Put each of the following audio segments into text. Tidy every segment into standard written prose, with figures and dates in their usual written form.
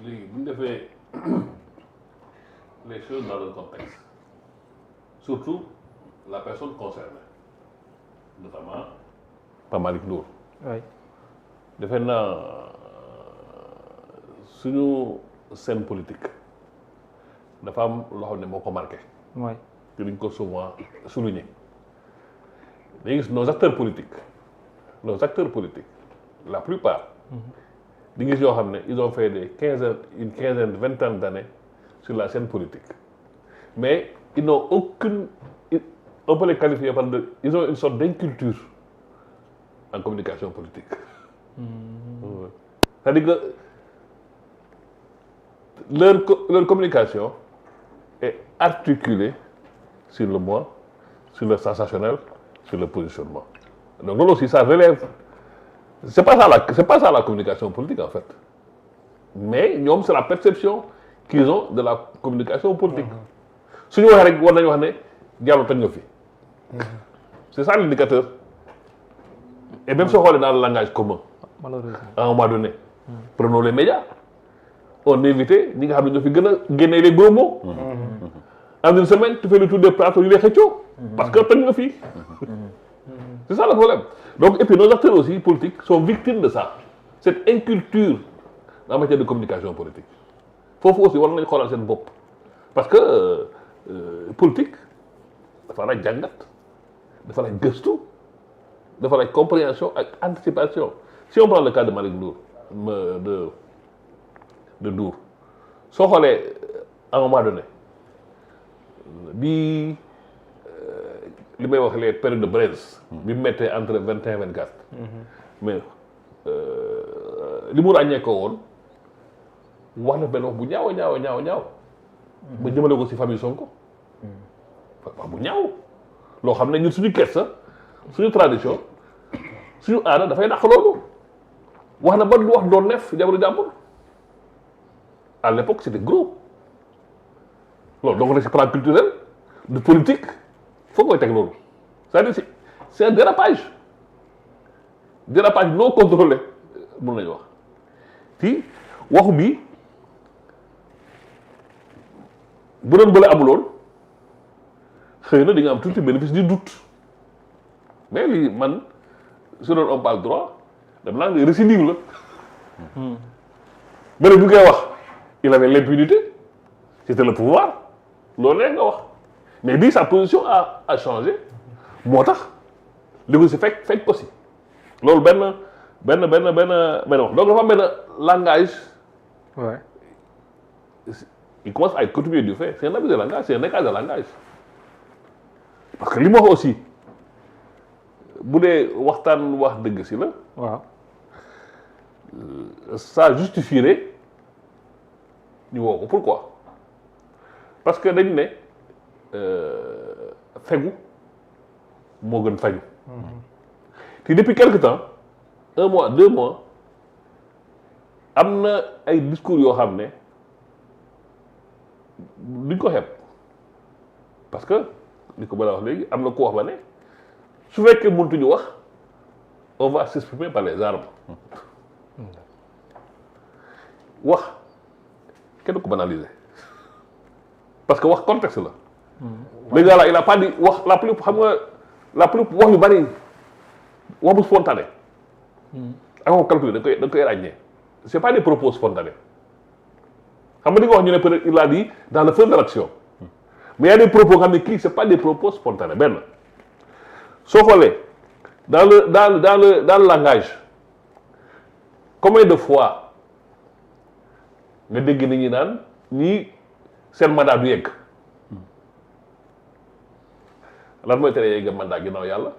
léegi bu ñu defee les choses dans le contexte surtout la personne concernée notamment Pape Malick Ndour. oui. defe naa suñu scène politique dafa am loo xam ne moo ko marqué. oui. te duñ ko souvent souligner dañuy gis nos acteurs politiques la plupart. di gis yoo xam ne ils ont fait une quinzaine vingtaine d'années sur la scène politique mais ils n'ont aucune on peut les qualifier par ils ont une sorte d'inculture en communication politique. C'est-à-dire que leur communication est articulée sur le moi, sur le sensationnel, sur le positionnement. Donc loolu aussi ça relève. C'est pas ça la communication politique en fait. Mais ñoom c'est la perception qu'ils ont de la communication politique. su ñu waxee rek war nañu wax ne Diallo toj nga fi. C'est ça l'indicateur. Et même soo xoolee dans le langage commun. Malheureusement. À un moment donné. Prenons les médias. On invitait ñi nga xam ne ñoo fi gën a génne les gros mots. En une semaine tu fais le tour des plateaux yu lay xëccoo. parce que toj nga fi. C'est ça le problème. Donc, et puis nos acteurs aussi politiques sont victimes de ça. Cette inculture en matière de communication politique. Foofu aussi war nañu xoolal seen bopp. Parce que politique dafa laaj jàngat dafa laaj gëstu dafa laaj compréhension ak anticipation. Si on prend le cas de Malick Ndour de Ndour soo xoolee à un moment donné bi li may wax les périodes de braise. bi mu méttee entre 21 et 24. mais li mu ràññee ko woon wax na benn wax bu ñaaw. ba jëmale ko ci famille Sonko. wax bu ñaaw. loo xam ne ñun suñu kersa suñu tradition suñu aada dafay dàq loolu. wax na ba lu wax doon neef jabaru jàmbur. à l'époque c'était gros. loolu donc nag ci plan culturel de politique. foog koy teg loolu c'est-à-dire c'est un dérapage non contrôlé mun nañu wax fii waxu bi bu doon bële amuloon xëy na di nga am tuuti bénéfice du doute mais lii man su doon on parle droit dam naa ne récidive la mais nag bu koy wax il avait l'impunité c'était le pouvoir loolu neex nga wax mais bii sa position a changé moo tax li ko si fekk ko si loolu benn wax donc dafa am benn langage. Ouais. Il commence à être coutumier du fait c'est un abus de langage c'est un écart de langage parce que li mu wax aussi bu dee waxtaan wax dëgg si la. waaw. Ça justifierait ñu woo ko pourquoi parce que dañ ne. fegu moo gën faju te depuis quelque temps 1 mois 2 mois am na ay discours yoo xam ne duñ ko xeeb parce que li ko bëgg a wax léegi am na ku wax ba ne su fekkee mëntuñu wax on va s'exprimer par les armes wax kenn ko banaliser parce que wax contexte la. le gars là il a pas dit wax la plus xam nga la plus wax yu bari wax bu spontané. ak ko calculé da nga koy ràññee c'est pas des propos spontanés xam nga di nga wax ñu ne peut-être il a dit dans le feu de l'action mais il y a des propos xam ne kii c'est pas des propos spontanés benn soo xoolee dans le langage combien de fois nga dégg nit ñi naan ñii seen mandat du yegg. lan mooy tere yegg mandat ginnaaw yàlla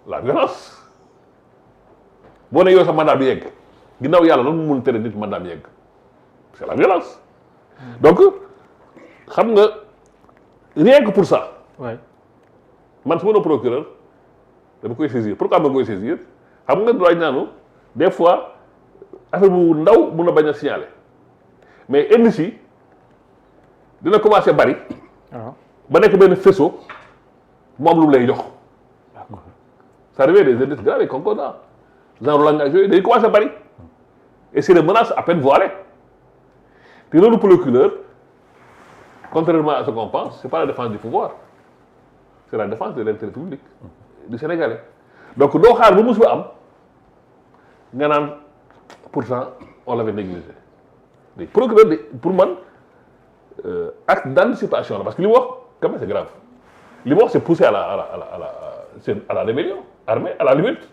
la violence boo ne yow sa mandat du yegg ginnaaw yàlla lan mu mun tere nit mandat bi yegg c'est la violence. Donc xam nga rien que pour ça. Ouais. man su ma doon procureur dama koy saisir pourquoi ma koy saisir xam nga droit ñaanu des fois affaire bu ndaw mun na bañ a signaler mais indice dina commencer bari. waaw. ba nekk benn faisceau mu am lu lay jox. ça révèle des indices graves et concordants genre langage yooyu day commencé bari et c'est des menaces à peine voilées. te loolu procureur contrairement à ce qu'on pense c'est pas la défense du pouvoir c'est la défense de l'intérêt public du Sénégalais donc doo xaar ba musiba am nga naan pourtant on l'avait négligé léegi procureur de pour man acte d'anticipation la parce que li mu wax quand même c'est grave li mu wax c'est poussé à la rébellion armée à la limite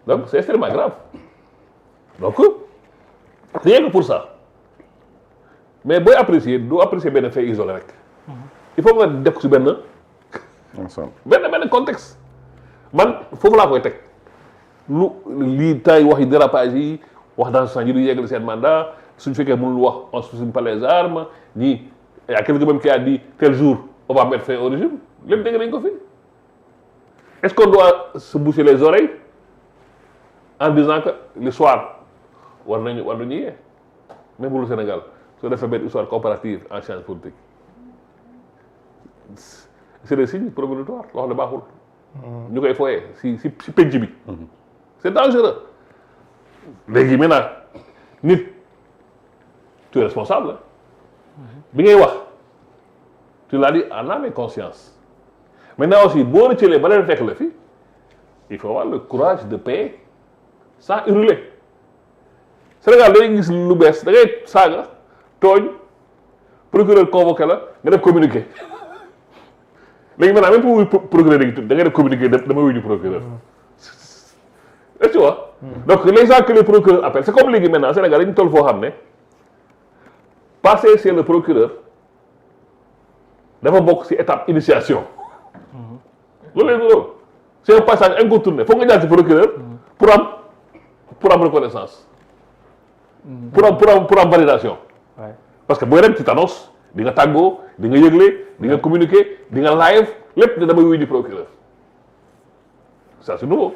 donc c'est extrêmement grave donc rien que pour ça mais booy apprécier doo apprécier benn fait isolé rek il faut nga def ko ci benn contexte man foofu laa koy teg lu lii tay wax yi dérapage yi wax dans ce sens yi du yeggali seen mandat suñu fekkee mënul wax on supprime pas les armes ñii y a quelqu'un même qui a dit tel jour on va mettre fin au régime lépp dégg nañ ko fi est-ce qu'on doit se boucher les oreilles en disant que le soir war nañu yee même pour le Sénégal soo defee benn histoire comparative en sciences politiques c'est des signes prémonitoires loo xam ne baaxul ñu koy foyee si penc bi c'est dangereux léegi maintenant nit tu es responsable bi ngay wax tu l'as dit en âme et conscience maintenant aussi boo rëccalee ba leen fekk la fi il faut avoir le courage de payer sans hurler Sénégal day gis lu bees da ngay saaga tooñ procureur convoqué la nga def communiqué léegi maintenant même pour procureur léegi da ngay def communiqué dama wuyu procureur est-ce que tu vois donc les gens que les procureurs appellent c'est comme léegi maintenant Sénégal dañu toll foo xam ne passer chez le procureur dafa bokk ci étape initiation loolu loolu c'est un passage incontourné foog nga jaar ci procureur pour am reconnaissance pour am validation parce que booy dem ci t'annonces di nga tàggoo di nga yëgle di nga communiquer di nga live lépp ne damay wuyu di procureur ça c'est nouveau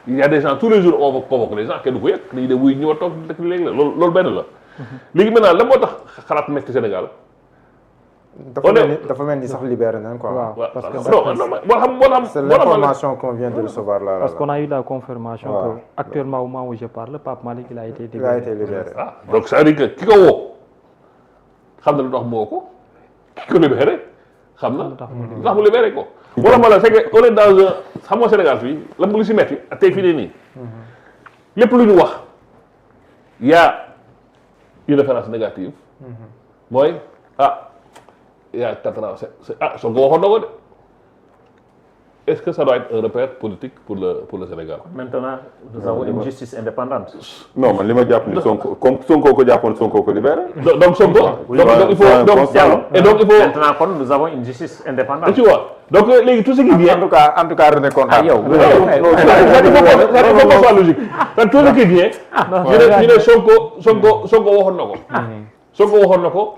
il y a des gens tous les jours on convoque les gens kenn du ko yëg dañuy dem wuyu ñëw a toog dëkk léegi la loolu benn la léegi maintenant la moo tax xalaat nekk Sénégal dafa mel ni sax libéré nañ quoi. waaw parce que c'est l'information qu'on vient de recevoir là. Parce qu'on a eu la confirmation que actuellement au moment où je parle Pape Malick il a été libéré. Ah, donc ça veut dire que ki ko woo xam na lu tax mu woo ko ki ko libéré xam na lu tax mu libéré ko. wala ma la c'est que on est dans un xam nga Sénégal fii la mu lu si metti tey fii nii lépp lu ñu wax y a une référence négative mooy il y a 4 ans Sonko waxoon na ko de est-ce que ça doit être un repère politique pour le Sénégal. Maintenant nous avons une justice indépendante. non man li ma jàpp ni Sonko comme Sonko ko jàppoon Sonko ko libéré. donc Sonko. donc il faut donc maintenant kon nous avons une justice indépendante. tu vois donc léegi tout ce qui vient. en tout cas René Konda. yow ça faut qu'on soit logique. tout ce qui vient. ñu ne Sonko waxoon na ko. Sonko waxoon na ko.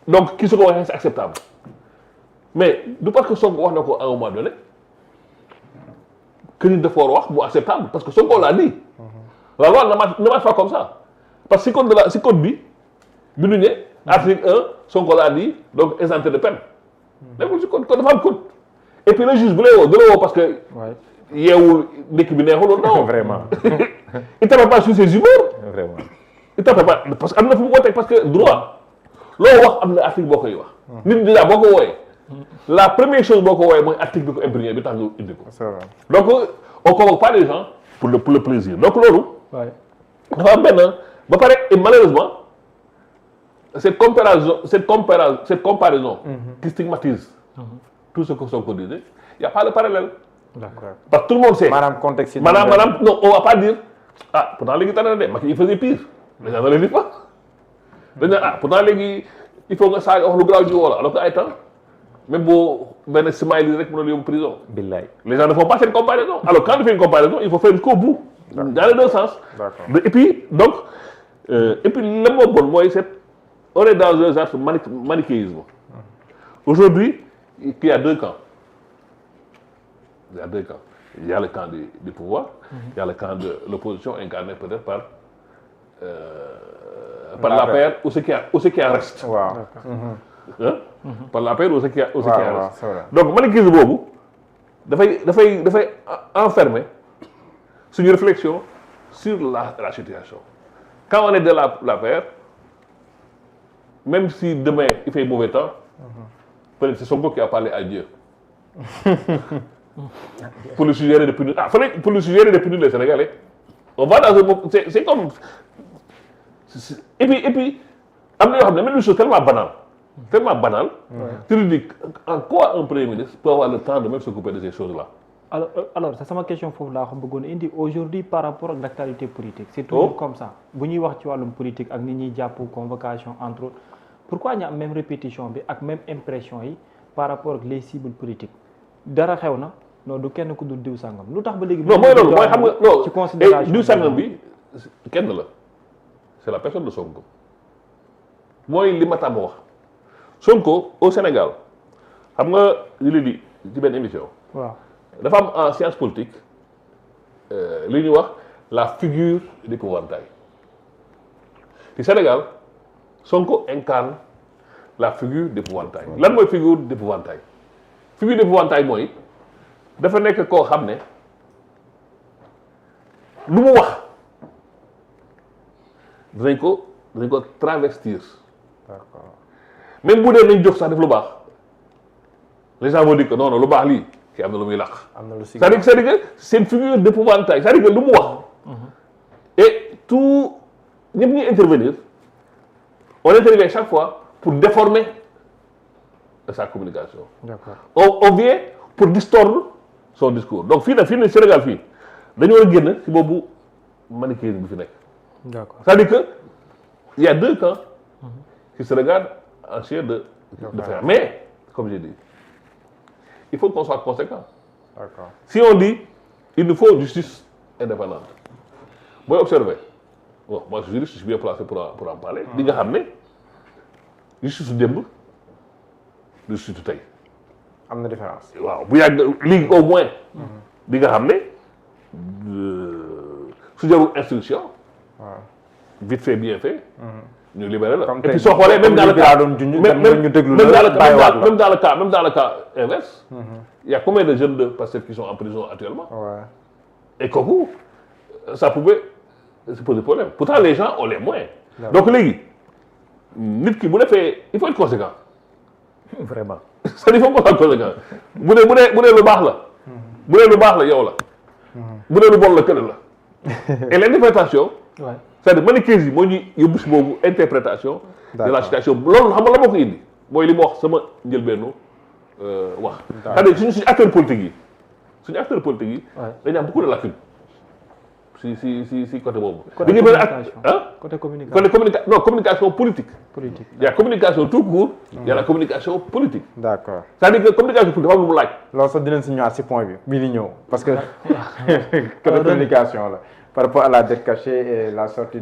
donc ki su ko waxee c'est acceptable mais du parce que Sonko wax na ko à un moment donné que nit dafa war wax bu acceptable parce que Sonko l'a dit la loi ne marche pas comme ça parce que si code bi ñu ne article 1 Sonko l'a dit donc exempté de peine nekkul si code dafa am code et puis le juge bu lay woo du la woo parce que yeewul ndekki bi neexul non vraiment il tape pas sur ses humeurs vraiment il tape pas parce que am na fu mu ko teg parce que droit loo wax am na article boo koy wax. nit déjà boo ko wooyee. la première chose boo ko wooyee mooy article bi ko imprégné bi tax nga indi ko. donc on convoque pas les gens pour le plaisir donc loolu. dafa am benn ba pare et malheureusement cette comparaison. qui stigmatise. tout ce que Sonko disait y a pas le parallèle. D'accord. parce que tout le monde sait. maanaam contexte maanaam non on va pas dire pourtant léegi tane na de Macky il faisait pire les gens ne le disent pas. dañ ne pourtant léegi il faut nga saaga wax lu garaaw ji woo la alors que ay temps même boo benn smile rek mën na yóbbu prison. billaay les gens ne font pas cette comparaison alors quand on fait une comparaison il faut faire jusqu'au bout. dans les deux sens. et puis donc la moo bon mooy on est dans un genre manichéisme. aujourd'hui il y a deux camps. il y a le camp du pouvoir. il y a le camp de l'opposition incarné peut-être par l'APR ou ceux qui en restent. waaw. par l'APR ou ceux qui en restent. donc manichéisme boobu dafay enfermer suñu réflexion sur la situation. quand on est de l'APR même si demain il fait mauvais temps, peut-être c'est Sonko qui a parlé à Dieu. Pour le suggérer de punir. Pour le suggérer de punir les Sénégalais. On va dans un moment. C'est comme. Et puis, même une chose tellement banale. Tellement banale. Tu lui dis en quoi un Premier ministre peut avoir le temps de même s'occuper de ces choses-là. Alors c'est sama question foofu laa xam bëggoon indi aujourd'hui par rapport ak l'actualité politique c'est toujours comme ça bu ñuy wax ci wàllum politique ak nit ñuy jàpp convocation entre autres pourquoi ñu am même répétition bi ak même impression yi par rapport ak les cibles politiques dara xew na non du kenn ku dul diw sangam lu tax ba léegi. non mooy loolu mooy xam nga non ci considération diw sangam bi kenn la c'est la personne de Sonko mooy li ma tàmm wax Sonko au Sénégal xam nga li la di ci benn émission. waaw. dafa am en science politique li ñuy wax la figure d'épouvantail ci Sénégal Sonko incarne la figure d'épouvantail lan mooy figure d'épouvantail figure d'épouvantail mooy dafa nekk koo xam ne lu mu wax dinañ ko travestir. D'accord. même bu dee nañ jóg sax def lu baax les gens vont dire que non non lu baax lii ki am na lu muy làq. am na lu si c'est-à-dire que c'est une figure d'épouvantail c'est-à-dire que lu mu wax. et tout ñëpp ñuy intervenir on intervient chaque fois pour déformer sa communication. D'accord. on vient pour distordre son discours donc fii nag Sénégal fii dañu war a génn ci boobu manichéisme bi fi nekk. D'accord. c'est-à-dire que il y a deux camps qui se regardent en chair de fer mais comme j'ai dit il faut qu'on soit conséquent. D'accord. Si on dit il nous faut une justice indépendante booy observer bon moi je suis bien placé pour en parler di nga xam ne justice su démb justice su tey. am na différence. waaw bu yàgg lii au moins di nga xam ne su jarul instruction. waaw. vite fait bien fait. ñu libéré la. Comme et puis tey soo xoolee même dans le cas même dans le cas inverse. il y a combien de jeunes de Pastef qui sont en prison actuellement. Ouais. et kooku ça pouvait se poser problème pourtant les gens ont les moyens. donc léegi nit ki bu defee il faut être conséquent. Vraiment. c'est-à-dire il faut qu'on soit conséquent bu dee lu baax la. bu dee lu baax la yow la. bu dee lu bon la kële la. et l'interprétation. Ouais. c'est-à-dire manichéisme yi moo ñuy yóbbu si boobu interprétation. de la situation loolu xam nga la moo ko indi mooy li ma wax sama njëlbeenu wax. c'est-à-dire suñu acteurs politiques yi. dañu am beaucoup de lacunes si côté boobu. côté communication côté communication. Non, communication politique. politique. Il y a communication tout court. Il y a la communication politique. D'accord. c'est-à-dire que communication politique dafa am lu mu laaj. loolu sax dinañ si ñëwaat si point bi di ñëw parce que côté communication la par rapport à la dette cachée et la sortie